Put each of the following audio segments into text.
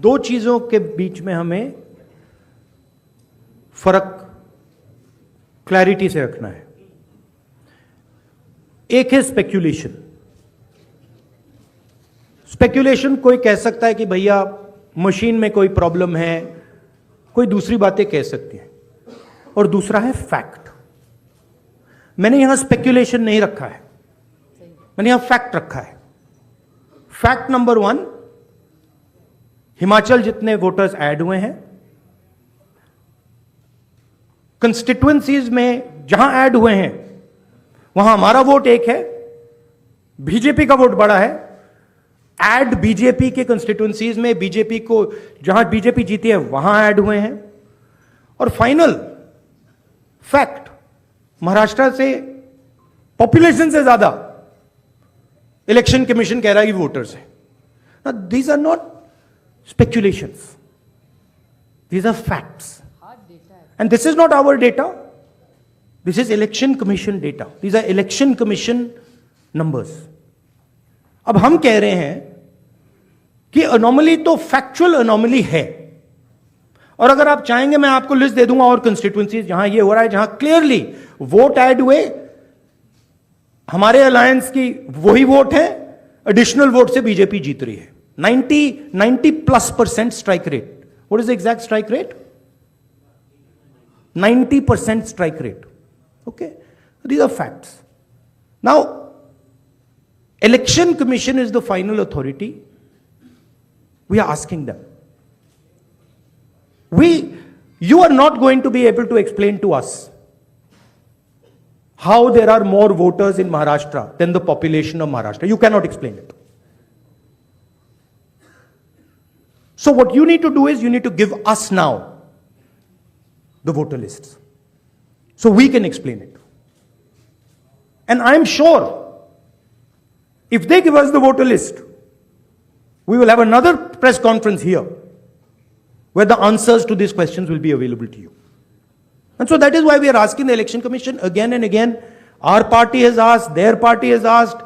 दो चीजों के बीच में हमें फर्क क्लैरिटी से रखना है। एक है स्पेक्यूलेशन। स्पेक्यूलेशन कोई कह सकता है कि भैया मशीन में कोई प्रॉब्लम है, कोई दूसरी बातें कह सकती है, और दूसरा है फैक्ट। मैंने यहां स्पेक्यूलेशन नहीं रखा है, मैंने यहां फैक्ट रखा है। फैक्ट नंबर 1, हिमाचल जितने वोटर्स ऐड हुए हैं, कंस्टिट्युएंसीज में जहां ऐड हुए हैं वहां हमारा वोट एक है, बीजेपी का वोट बड़ा है। ऐड बीजेपी के कंस्टिट्युएंसीज में बीजेपी को जहां बीजेपी जीती है वहां ऐड हुए हैं। और फाइनल फैक्ट, महाराष्ट्र से पॉपुलेशन से ज्यादा इलेक्शन कमीशन कह रहा है कि वोटर्स है। These are not speculations, these are facts, and this is not our data, this is election commission data, these are election commission numbers। अब हम कह रहे हैं कि अनोमली तो फैक्चुअल अनोमली है, और अगर आप चाहेंगे मैं आपको लिस्ट दे दूंगा और कंस्टिट्यूएंसीज जहां ये हो रहा है, जहां क्लियरली वोट ऐड हुए, हमारे अलायंस की वही वोट है, एडिशनल वोट से बीजेपी जीत रही है। 90+% strike rate. What is the exact strike rate? 90% strike rate. Okay? These are facts. Now, Election Commission is the final authority. We are asking them. You are not going to be able to explain to us how there are more voters in Maharashtra than the population of Maharashtra. You cannot explain it. So what you need to do is you need to give us now the voter lists so we can explain it. And I'm sure if they give us the voter list, we will have another press conference here where the answers to these questions will be available to you. And so that is why we are asking the Election Commission again and again. Our party has asked, their party has asked,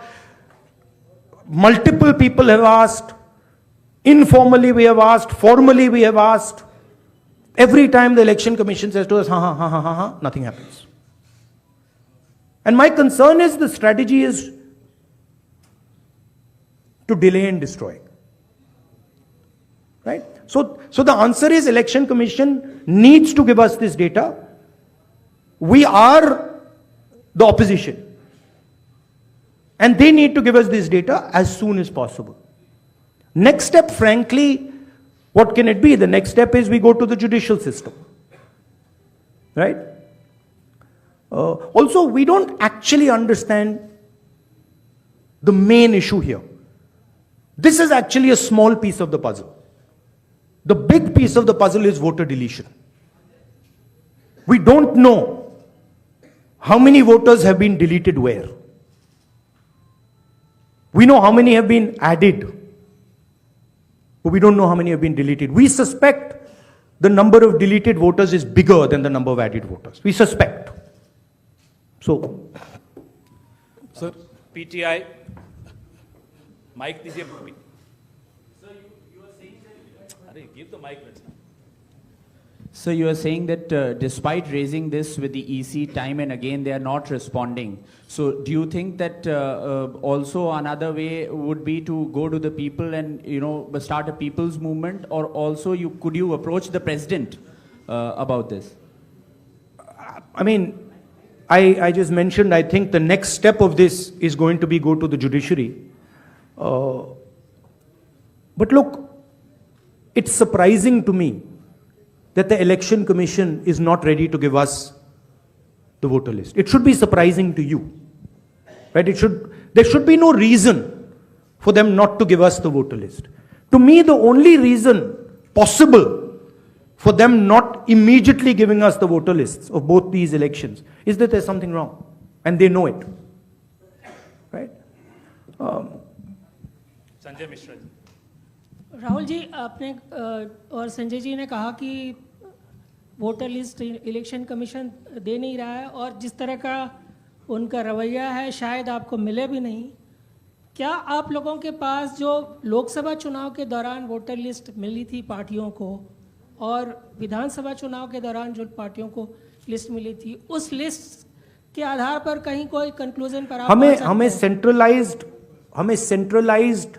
multiple people have asked. Informally we have asked, formally we have asked. Every time the Election Commission says to us, nothing happens. And my concern is the strategy is to delay and destroy. Right? So the answer is Election Commission needs to give us this data. We are the opposition. And they need to give us this data as soon as possible. Next step, frankly, what can it be? The next step is we go to the judicial system. Right? Also, we don't actually understand the main issue here. This is actually a small piece of the puzzle. The big piece of the puzzle is voter deletion. We don't know how many voters have been deleted where. We know how many have been added, but we don't know how many have been deleted. We suspect the number of deleted voters is bigger than the number of added voters. We suspect. So, sir, PTI, mic दीजिए. Sir, you are saying that. अरे, give the mic, let's. So you are saying that despite raising this with the EC time and again, they are not responding. So do you think that also another way would be to go to the people and start a people's movement, or also could you approach the president about this? I mean, I just mentioned, I think the next step of this is going to be go to the judiciary. But look, it's surprising to me that the Election Commission is not ready to give us the voter list. It should be surprising to you, right? There should be no reason for them not to give us the voter list. To me, the only reason possible for them not immediately giving us the voter lists of both these elections is that there's something wrong, and they know it, right? Sanjay Mishra ji. Rahul ji, आपने और संजय जी ने कहा कि voter list election commission दे नहीं रहा है, और जिस तरह का उनका रवैया है शायद आपको मिले भी नहीं। क्या आप लोगों के पास जो लोकसभा चुनाव के दौरान वोटर लिस्ट मिली थी पार्टियों को और विधानसभा चुनाव के दौरान जो पार्टियों को लिस्ट मिली थी, उस लिस्ट के आधार पर कहीं कोई कंक्लूजन पर आप हमें पहुंच सकते हैं? हमें सेंट्रलाइज्ड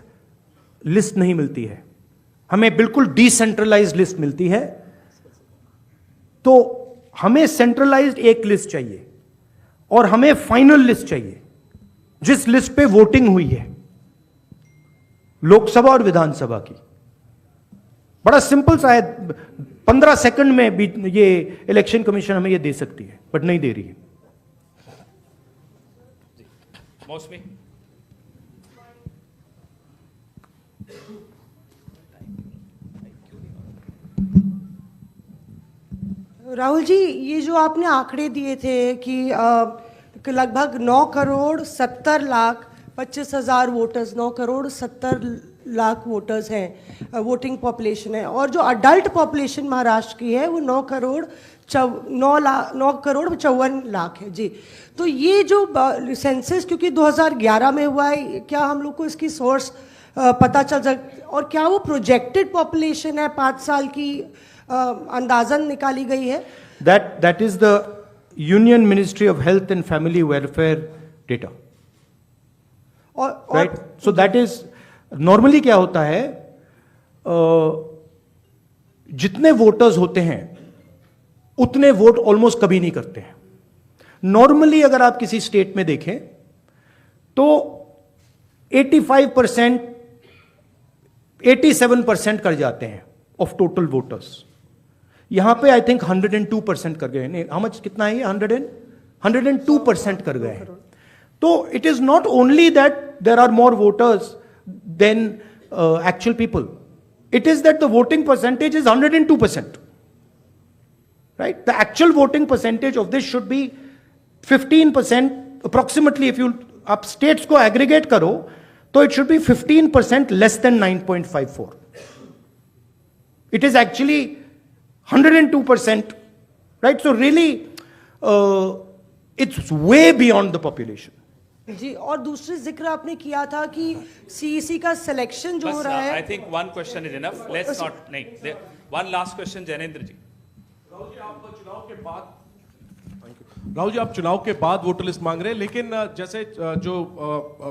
लिस्ट नहीं मिलती है, हमें बिल्कुल डिसेंट्रलाइज्ड लिस्ट मिलती है। तो हमें सेंट्रलाइज्ड एक लिस्ट चाहिए और हमें फाइनल लिस्ट चाहिए जिस लिस्ट पे वोटिंग हुई है लोकसभा और विधानसभा की। बड़ा सिंपल सा है, 15 सेकंड में भी ये इलेक्शन कमीशन हमें ये दे सकती है, बट नहीं दे रही है। मौसमी। राहुल जी, ये जो आपने आंकड़े दिए थे कि लगभग 9 करोड़ 70 लाख 25,000 वोटर्स, 9 करोड़ 70 लाख वोटर्स हैं, वोटिंग पॉपुलेशन है, और जो अडल्ट पॉपुलेशन महाराष्ट्र की है वो 9 करोड़ 54 लाख है जी। तो ये जो सेंसस क्योंकि 2011 में हुआ है, क्या हम लोग को इसकी सोर्स पता चल सकता, और क्या वो प्रोजेक्टेड पॉपुलेशन है 5 साल की अंदाजन निकाली गई है? That is the Union Ministry of Health and Family Welfare data. Right? So that is normally क्या होता है, जितने वोटर्स होते हैं उतने वोट ऑलमोस्ट कभी नहीं करते हैं। नॉर्मली अगर आप किसी स्टेट में देखें तो 85%, 87% कर जाते हैं ऑफ टोटल वोटर्स। यहां पे आई थिंक 102% कर गए हैं। हाउ मच, कितना है ये? 102% कर गए हैं। तो it is not only that there are more voters than actual people, it is that the voting percentage is 102%, right? The actual voting percentage of this should be 15% approximately. If you आप states को aggregate करो तो it should be 15% less than 9.54. It is actually 102%, right? So really, it's way beyond the population. जी, और दूसरी जिक्र आपने किया था कि सीईसी का सिलेक्शन जो हो रहा है। I think one question is enough, let's not, नहीं, वन लास्ट क्वेश्चन। जैनेंद्र जी। राहुल जी, आप चुनाव के बाद वोटर लिस्ट मांग रहे हैं, लेकिन जैसे जो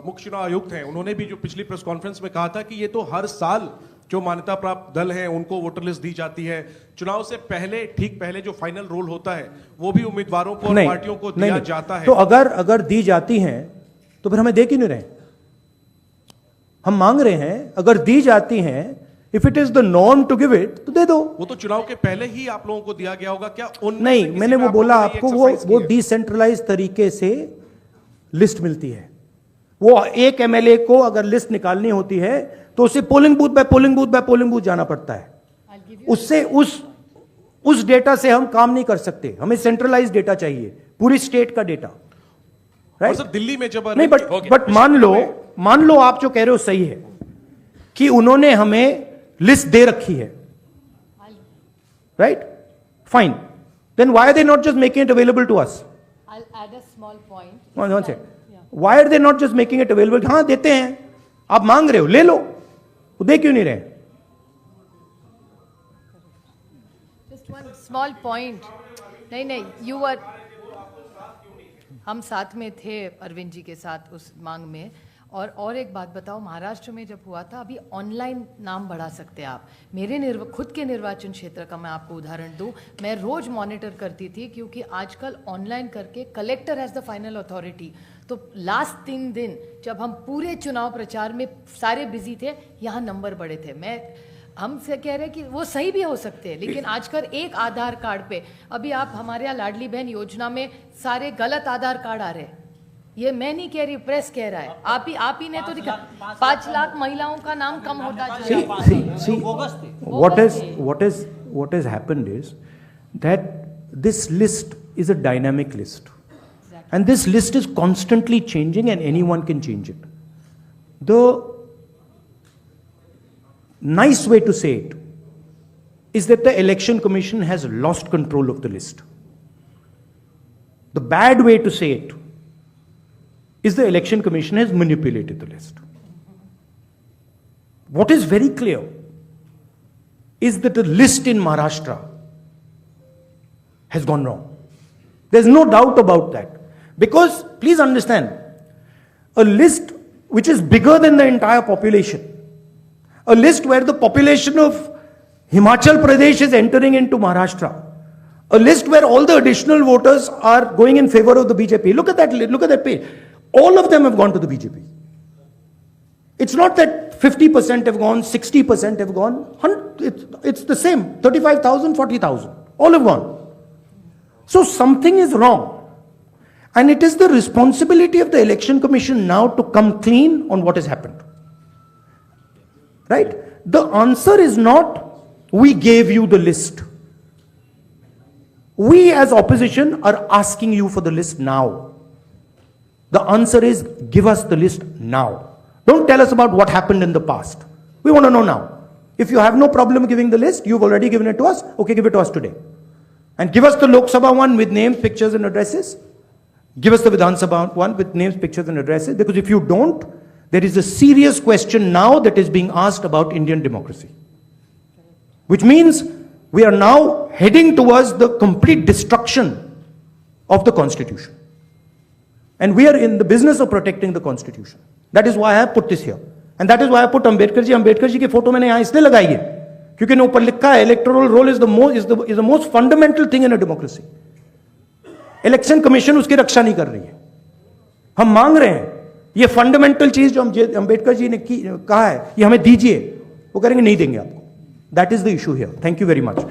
मुख्य चुनाव आयुक्त हैं उन्होंने भी जो पिछली प्रेस कॉन्फ्रेंस में कहा था कि ये तो हर साल जो मान्यता प्राप्त दल हैं उनको वोटर लिस्ट दी जाती है। चुनाव से पहले, ठीक पहले जो फाइनल रोल होता है वो भी उम्मीदवारों को और पार्टियों को दिया जाता है। तो अगर दी जाती हैं तो फिर हमें दे क्यों नहीं रहे? हम मांग रहे हैं, अगर दी जाती हैं, if it is the norm to give it, तो दे दो। वो तो चुनाव के पहले ही आप लोगों को दिया गया होगा क्या? नहीं, मैंने वो बोला आपको, वो डिसेंट्रलाइज तरीके से लिस्ट मिलती है। वो एक एमएलए को अगर लिस्ट निकालनी होती है तो उसे polling booth by polling booth by polling booth जाना पड़ता है। उससे उस डेटा से हम काम नहीं कर सकते, हमें सेंट्रलाइज डेटा चाहिए, पूरी स्टेट का डेटा, राइट? सर, दिल्ली में जब नहीं, बट मान लो आप जो कह रहे हो सही है कि उन्होंने हमें लिस्ट दे रखी है, right? Fine, then why are they not just making it available to us? I'll add a small point. One second. Why are they not just making it available? हाँ, देते हैं, आप मांग रहे हो, ले लो, वो दे क्यों नहीं रहे? Just one small point. नहीं, you were, हम साथ में थे अरविंद जी के साथ उस मांग में। और एक बात बताओ, महाराष्ट्र में जब हुआ था, अभी ऑनलाइन नाम बढ़ा सकते हैं आप। मेरे खुद के निर्वाचन क्षेत्र का मैं आपको उदाहरण दूं, मैं रोज मॉनिटर करती थी क्योंकि आजकल ऑनलाइन करके collector has the final authority. तो लास्ट 3 दिन जब हम पूरे चुनाव प्रचार में सारे बिजी थे, यहाँ नंबर बढ़े थे। हमसे कह रहे हैं कि वो सही भी हो सकते हैं, लेकिन आजकल एक आधार कार्ड पे, अभी आप हमारे यहाँ लाडली बहन योजना में सारे गलत आधार कार्ड आ रहे हैं। ये मैं नहीं कह रही, प्रेस कह रहा है। आप ही ने तो दिखा, 5 लाख महिलाओं का नाम कम होता जा रहा है। See, what has happened is that this list is a dynamic list, and this list is constantly changing, and anyone can change it. The nice way to say it is that the Election Commission has lost control of the list. The bad way to say it is the Election Commission has manipulated the list. what is very clear is that the list in Maharashtra has gone wrong. There's no doubt about that. Because, please understand, a list which is bigger than the entire population, a list where the population of Himachal Pradesh is entering into Maharashtra, a list where all the additional voters are going in favor of the BJP. Look at that page. All of them have gone to the BJP. It's not that 50% have gone, 60% have gone. It's the same. 35,000, 40,000. All have gone. So something is wrong. And it is the responsibility of the Election Commission now to come clean on what has happened. Right? The answer is not, we gave you the list. We as opposition are asking you for the list now. The answer is, give us the list now. Don't tell us about what happened in the past. We want to know now. If you have no problem giving the list, you've already given it to us, okay, give it to us today. And give us the Lok Sabha one with names, pictures and addresses. Give us the Vidhan Sabha one with names, pictures and addresses. Because if you don't, there is a serious question now that is being asked about Indian democracy. Which means we are now heading towards the complete destruction of the Constitution. And we are in the business of protecting the Constitution. That is why I have put this here. And that is why I put Ambedkar ji. Ambedkar ji की photo मैंने यहाँ इसलिए लगाई है क्योंकि ने ऊपर लिखा है electoral roll is the most fundamental thing in a democracy. Election commission उसकी रक्षा नहीं कर रही है. हम मांग रहे हैं ये फंडामेंटल चीज जो अंबेडकर जी ने कहा है ये हमें दीजिए. वो करेंगे नहीं देंगे आपको. That is the issue here. Thank you very much.